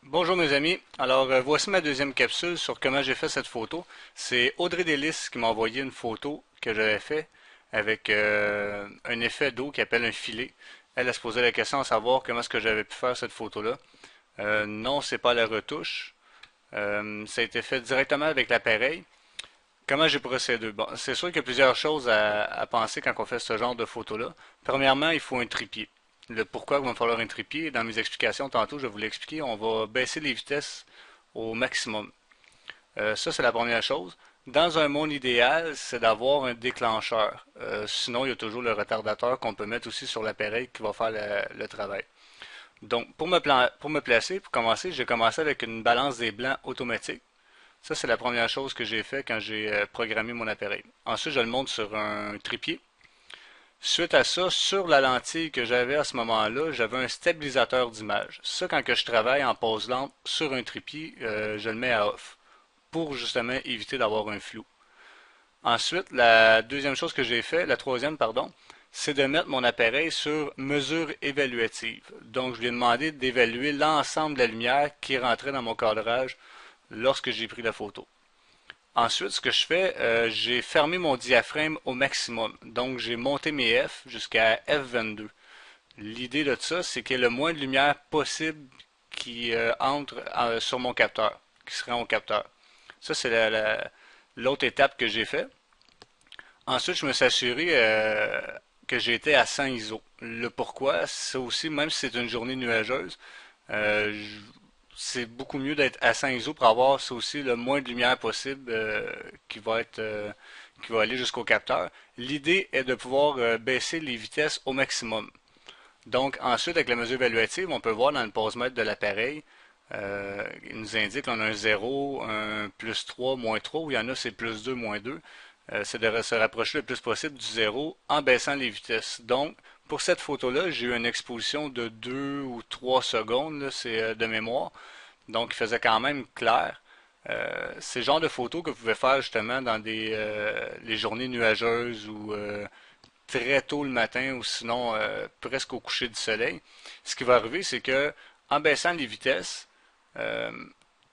Bonjour mes amis, alors voici ma deuxième capsule sur comment j'ai fait cette photo. C'est Audrey Delis qui m'a envoyé une photo que j'avais fait avec un effet d'eau qui appelle un filet. Elle se posait la question à savoir comment est-ce que j'avais pu faire cette photo-là. Non, c'est pas la retouche. Ça a été fait directement avec l'appareil. Comment j'ai procédé? Bon, c'est sûr qu'il y a plusieurs choses à penser quand on fait ce genre de photo-là. Premièrement, il faut un trépied. Le pourquoi il va me falloir un trépied, dans mes explications tantôt, je vais vous l'expliquer. On va baisser les vitesses au maximum. Ça, c'est la première chose. Dans un monde idéal, c'est d'avoir un déclencheur. Sinon, il y a toujours le retardateur qu'on peut mettre aussi sur l'appareil qui va faire le travail. Donc, pour me placer, pour commencer, j'ai commencé avec une balance des blancs automatique. Ça, c'est la première chose que j'ai fait quand j'ai programmé mon appareil. Ensuite, je le monte sur un trépied. Suite à ça, sur la lentille que j'avais à ce moment-là, j'avais un stabilisateur d'image. Ça, quand que je travaille en pause lente sur un trépied, je le mets à off pour justement éviter d'avoir un flou. Ensuite, la deuxième chose que j'ai fait, la troisième, pardon, c'est de mettre mon appareil sur mesure évaluative. Donc, je lui ai demandé d'évaluer l'ensemble de la lumière qui rentrait dans mon cadrage lorsque j'ai pris la photo. Ensuite, ce que je fais, j'ai fermé mon diaphragme au maximum. Donc, j'ai monté mes F jusqu'à F22. L'idée de ça, c'est qu'il y ait le moins de lumière possible qui entre sur mon capteur, qui se rend au capteur. Ça, c'est l'autre étape que j'ai fait. Ensuite, je me suis assuré que j'étais à 100 ISO. Le pourquoi, c'est aussi, même si c'est une journée nuageuse, euh, je- c'est beaucoup mieux d'être à 100 ISO pour avoir ça aussi le moins de lumière possible qui va aller jusqu'au capteur. L'idée est de pouvoir baisser les vitesses au maximum. Donc ensuite, avec la mesure évaluative, on peut voir dans le pose-mètre de l'appareil, il nous indique qu'on a un 0, un plus 3, moins 3, ou il y en a c'est plus 2, moins 2. C'est de se rapprocher le plus possible du 0 en baissant les vitesses. Donc, pour cette photo-là, j'ai eu une exposition de 2 ou 3 secondes, c'est de mémoire. Donc, il faisait quand même clair. C'est le genre de photos que vous pouvez faire justement dans les journées nuageuses ou très tôt le matin ou sinon presque au coucher du soleil. Ce qui va arriver, c'est que en baissant les vitesses, euh,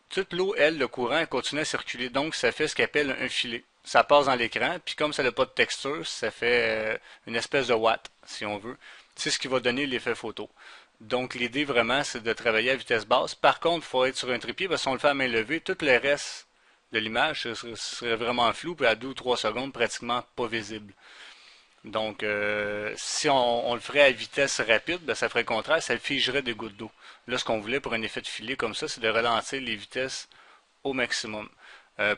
toute l'eau, elle, le courant, elle continue à circuler. Donc, ça fait ce qu'on appelle un filet. Ça passe dans l'écran, puis comme ça n'a pas de texture, ça fait une espèce de watt, si on veut. C'est ce qui va donner l'effet photo. Donc, l'idée vraiment, c'est de travailler à vitesse basse. Par contre, il faut être sur un trépied, parce qu'on le fait à main levée, tout le reste de l'image serait vraiment flou, puis à 2 ou 3 secondes, pratiquement pas visible. Donc, si on le ferait à vitesse rapide, ben, ça ferait le contraire, ça figerait des gouttes d'eau. Là, ce qu'on voulait pour un effet de filet comme ça, c'est de ralentir les vitesses au maximum.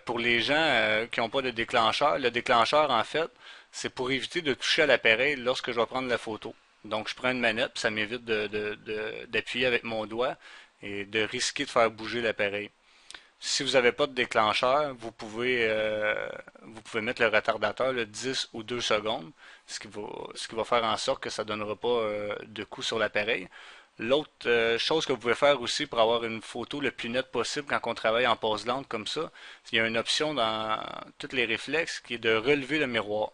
Pour les gens qui n'ont pas de déclencheur, le déclencheur, en fait, c'est pour éviter de toucher à l'appareil lorsque je vais prendre la photo. Donc, je prends une manette, puis ça m'évite d'appuyer avec mon doigt et de risquer de faire bouger l'appareil. Si vous n'avez pas de déclencheur, vous pouvez mettre le retardateur le 10 ou 2 secondes, ce qui va faire en sorte que ça ne donnera pas de coup sur l'appareil. L'autre chose que vous pouvez faire aussi pour avoir une photo le plus nette possible quand on travaille en pose lente comme ça, il y a une option dans tous les réflexes qui est de relever le miroir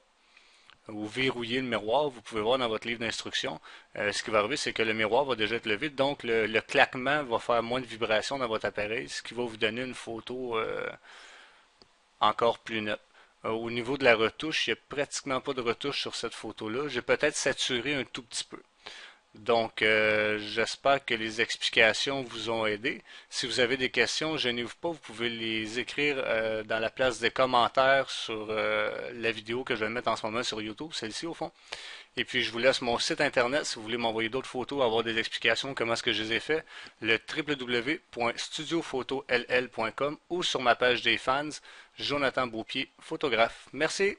ou verrouiller le miroir. Vous pouvez voir dans votre livre d'instructions. Ce qui va arriver, c'est que le miroir va déjà être levé, donc le claquement va faire moins de vibrations dans votre appareil, ce qui va vous donner une photo encore plus nette. Au niveau de la retouche, il n'y a pratiquement pas de retouche sur cette photo-là. J'ai peut-être saturé un tout petit peu. Donc, j'espère que les explications vous ont aidé. Si vous avez des questions, gênez-vous pas, vous pouvez les écrire dans la place des commentaires sur la vidéo que je vais mettre en ce moment sur YouTube, celle-ci au fond. Et puis, je vous laisse mon site internet si vous voulez m'envoyer d'autres photos, avoir des explications, comment est-ce que je les ai fait, le www.studiophotoll.com ou sur ma page des fans, Jonathan Beaupied, photographe. Merci!